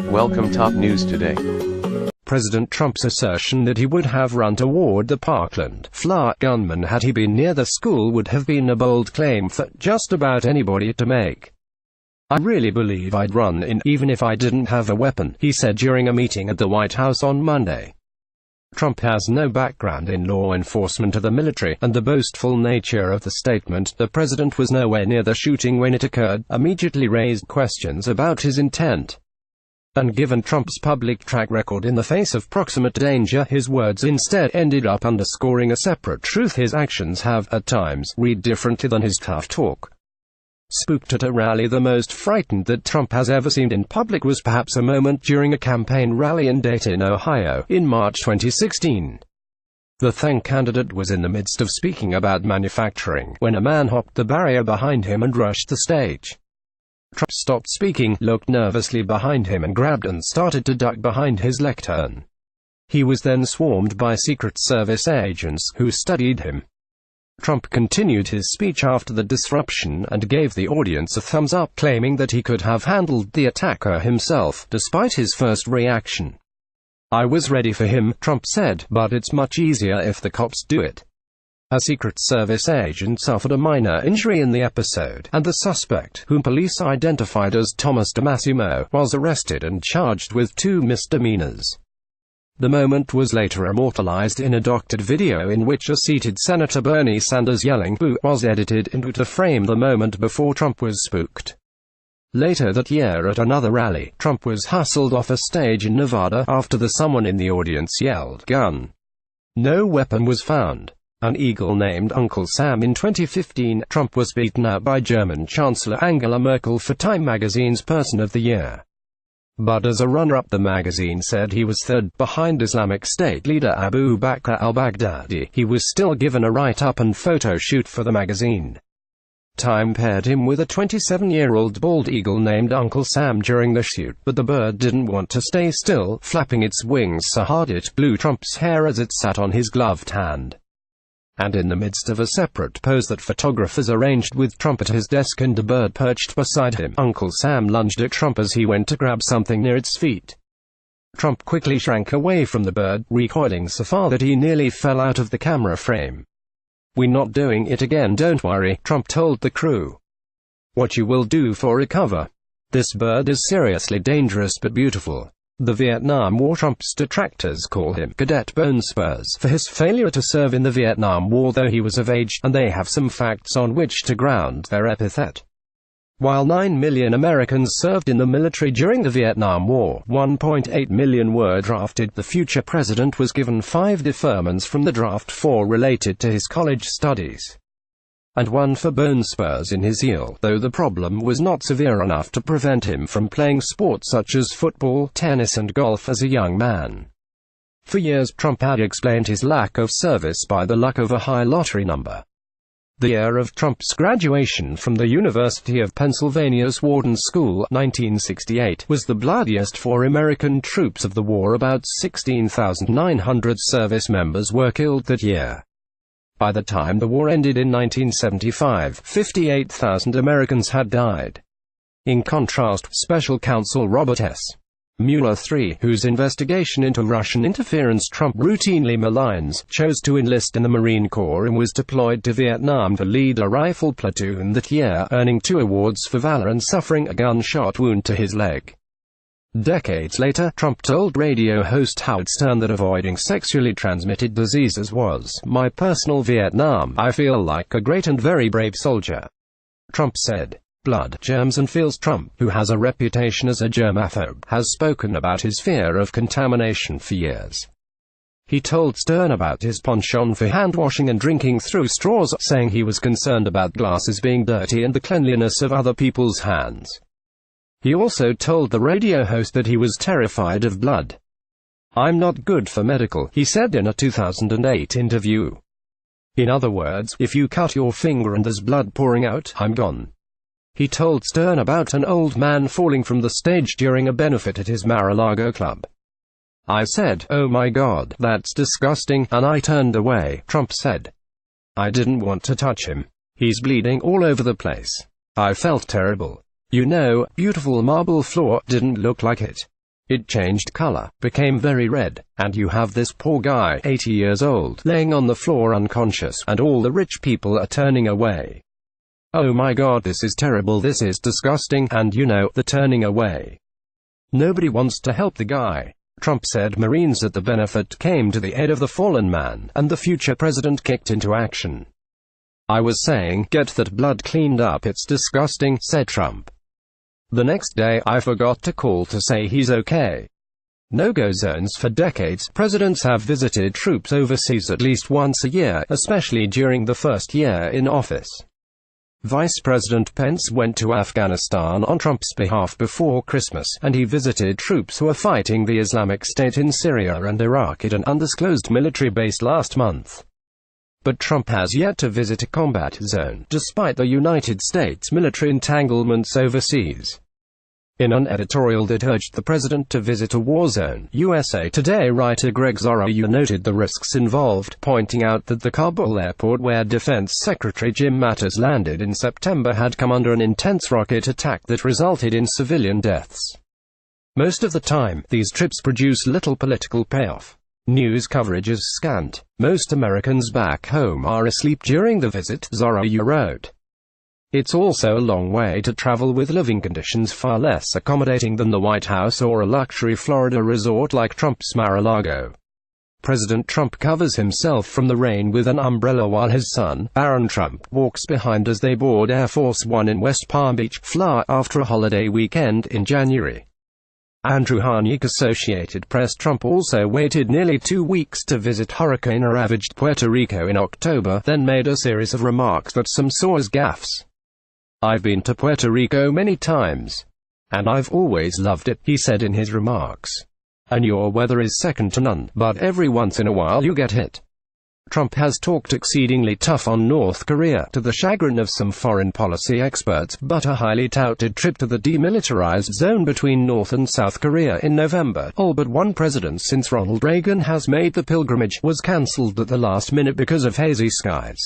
Welcome top news today. President Trump's assertion that he would have run toward the Parkland, Florida gunman had he been near the school would have been a bold claim for just about anybody to make. "I really believe I'd run in, even if I didn't have a weapon," he said during a meeting at the White House on Monday. Trump has no background in law enforcement or the military, and the boastful nature of the statement, "The president was nowhere near the shooting when it occurred," immediately raised questions about his intent. And given Trump's public track record in the face of proximate danger, his words instead ended up underscoring a separate truth: his actions have, at times, read differently than his tough talk. Spooked at a rally, the most frightened that Trump has ever seemed in public was perhaps a moment during a campaign rally in Dayton, Ohio, in March 2016. The then candidate was in the midst of speaking about manufacturing, when a man hopped the barrier behind him and rushed the stage. Trump stopped speaking, looked nervously behind him and grabbed and started to duck behind his lectern. He was then swarmed by Secret Service agents, who studied him. Trump continued his speech after the disruption, and gave the audience a thumbs up, claiming that he could have handled the attacker himself, despite his first reaction. "I was ready for him," Trump said, "but it's much easier if the cops do it." A Secret Service agent suffered a minor injury in the episode, and the suspect, whom police identified as Thomas DeMassimo, was arrested and charged with 2 misdemeanors. The moment was later immortalized in a doctored video in which a seated Senator Bernie Sanders yelling "boo" was edited into to frame the moment before Trump was spooked. Later that year at another rally, Trump was hustled off a stage in Nevada after someone in the audience yelled "gun." No weapon was found. An eagle named Uncle Sam. In 2015, Trump was beaten out by German Chancellor Angela Merkel for Time magazine's Person of the Year. But as a runner-up, the magazine said he was third, behind Islamic State leader Abu Bakr al-Baghdadi. He was still given a write-up and photo shoot for the magazine. Time paired him with a 27-year-old bald eagle named Uncle Sam during the shoot, but the bird didn't want to stay still, flapping its wings so hard it blew Trump's hair as it sat on his gloved hand. And in the midst of a separate pose that photographers arranged with Trump at his desk and a bird perched beside him, Uncle Sam lunged at Trump as he went to grab something near its feet. Trump quickly shrank away from the bird, recoiling so far that he nearly fell out of the camera frame. "We're not doing it again, don't worry," Trump told the crew. "What you will do for a cover. This bird is seriously dangerous but beautiful." The Vietnam War. Trump's detractors call him Cadet Bone Spurs for his failure to serve in the Vietnam War, though he was of age, and they have some facts on which to ground their epithet. While 9 million Americans served in the military during the Vietnam War, 1.8 million were drafted. The future president was given 5 deferments from the draft, 4 related to his college studies, and 1 for bone spurs in his heel, though the problem was not severe enough to prevent him from playing sports such as football, tennis and golf as a young man. For years, Trump had explained his lack of service by the luck of a high lottery number. The year of Trump's graduation from the University of Pennsylvania's Wharton School, 1968, was the bloodiest for American troops of the war. About 16,900 service members were killed that year. By the time the war ended in 1975, 58,000 Americans had died. In contrast, Special Counsel Robert S. Mueller III, whose investigation into Russian interference Trump routinely maligns, chose to enlist in the Marine Corps and was deployed to Vietnam to lead a rifle platoon that year, earning 2 awards for valor and suffering a gunshot wound to his leg. Decades later, Trump told radio host Howard Stern that avoiding sexually transmitted diseases was my personal Vietnam. "I feel like a great and very brave soldier," Trump said. Blood, germs and feels. Trump, who has a reputation as a germaphobe, has spoken about his fear of contamination for years. He told Stern about his penchant for hand-washing and drinking through straws, saying he was concerned about glasses being dirty and the cleanliness of other people's hands. He also told the radio host that he was terrified of blood. "I'm not good for medical," he said in a 2008 interview. "In other words, if you cut your finger and there's blood pouring out, I'm gone." He told Stern about an old man falling from the stage during a benefit at his Mar-a-Lago club. "I said, 'Oh my God, that's disgusting,' and I turned away," Trump said. "I didn't want to touch him. He's bleeding all over the place. I felt terrible. You know, beautiful marble floor, didn't look like it. It changed color, became very red, and you have this poor guy, 80 years old, laying on the floor unconscious, and all the rich people are turning away. Oh my God, this is terrible, this is disgusting, and you know, the turning away. Nobody wants to help the guy. Trump said Marines at the benefit came to the aid of the fallen man, and the future president kicked into action. I was saying, get that blood cleaned up, it's disgusting, said Trump. The next day, I forgot to call to say he's okay. No-go zones. For decades, presidents have visited troops overseas at least once a year, especially during the first year in office. Vice President Pence went to Afghanistan on Trump's behalf before Christmas, and he visited troops who are fighting the Islamic State in Syria and Iraq at an undisclosed military base last month. But Trump has yet to visit a combat zone, despite the United States military entanglements overseas. In an editorial that urged the president to visit a war zone, USA Today writer Greg Zorau noted the risks involved, pointing out that the Kabul airport where Defense Secretary Jim Mattis landed in September had come under an intense rocket attack that resulted in civilian deaths. Most of the time, these trips produce little political payoff. News coverage is scant. Most Americans back home are asleep during the visit, Zorau wrote. It's also a long way to travel with living conditions far less accommodating than the White House or a luxury Florida resort like Trump's Mar-a-Lago. President Trump covers himself from the rain with an umbrella while his son, Barron Trump, walks behind as they board Air Force One in West Palm Beach, Florida, after a holiday weekend in January. Andrew Harnick, Associated Press. Trump also waited nearly 2 weeks to visit hurricane-ravaged Puerto Rico in October, then made a series of remarks that some saw as gaffes. I've been to Puerto Rico many times. And I've always loved it, he said in his remarks. And your weather is second to none, but every once in a while you get hit. Trump has talked exceedingly tough on North Korea, to the chagrin of some foreign policy experts, but a highly touted trip to the demilitarized zone between North and South Korea in November, all but one president since Ronald Reagan has made the pilgrimage, was cancelled at the last minute because of hazy skies.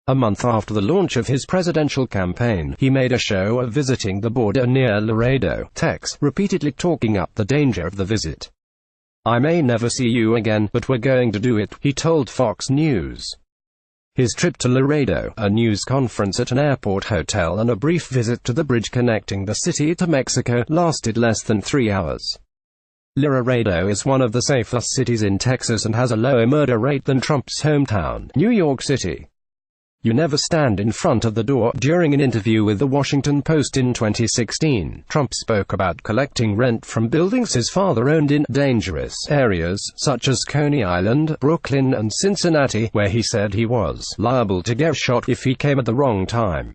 A month after the launch of his presidential campaign, he made a show of visiting the border near Laredo, Texas, repeatedly talking up the danger of the visit. I may never see you again, but we're going to do it, he told Fox News. His trip to Laredo, a news conference at an airport hotel and a brief visit to the bridge connecting the city to Mexico, lasted less than 3 hours. Laredo is one of the safest cities in Texas and has a lower murder rate than Trump's hometown, New York City. You never stand in front of the door. During an interview with The Washington Post in 2016, Trump spoke about collecting rent from buildings his father owned in dangerous areas, such as Coney Island, Brooklyn, and Cincinnati, where he said he was liable to get shot if he came at the wrong time.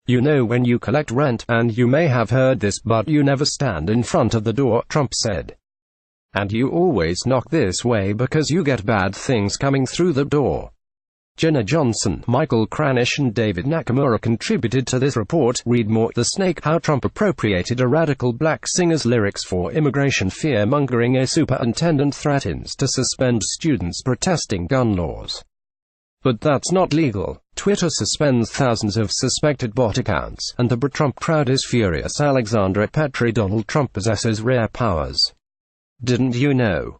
You know when you collect rent, and you may have heard this, but you never stand in front of the door, Trump said. And you always knock this way because you get bad things coming through the door. Jenna Johnson, Michael Kranish and David Nakamura contributed to this report. Read more. The Snake: How Trump Appropriated a Radical Black Singer's Lyrics for Immigration Fear-Mongering. A superintendent threatens to suspend students protesting gun laws. But that's not legal. Twitter suspends thousands of suspected bot accounts, and the Trump crowd is furious. Alexandra Petri: Donald Trump possesses rare powers. Didn't you know?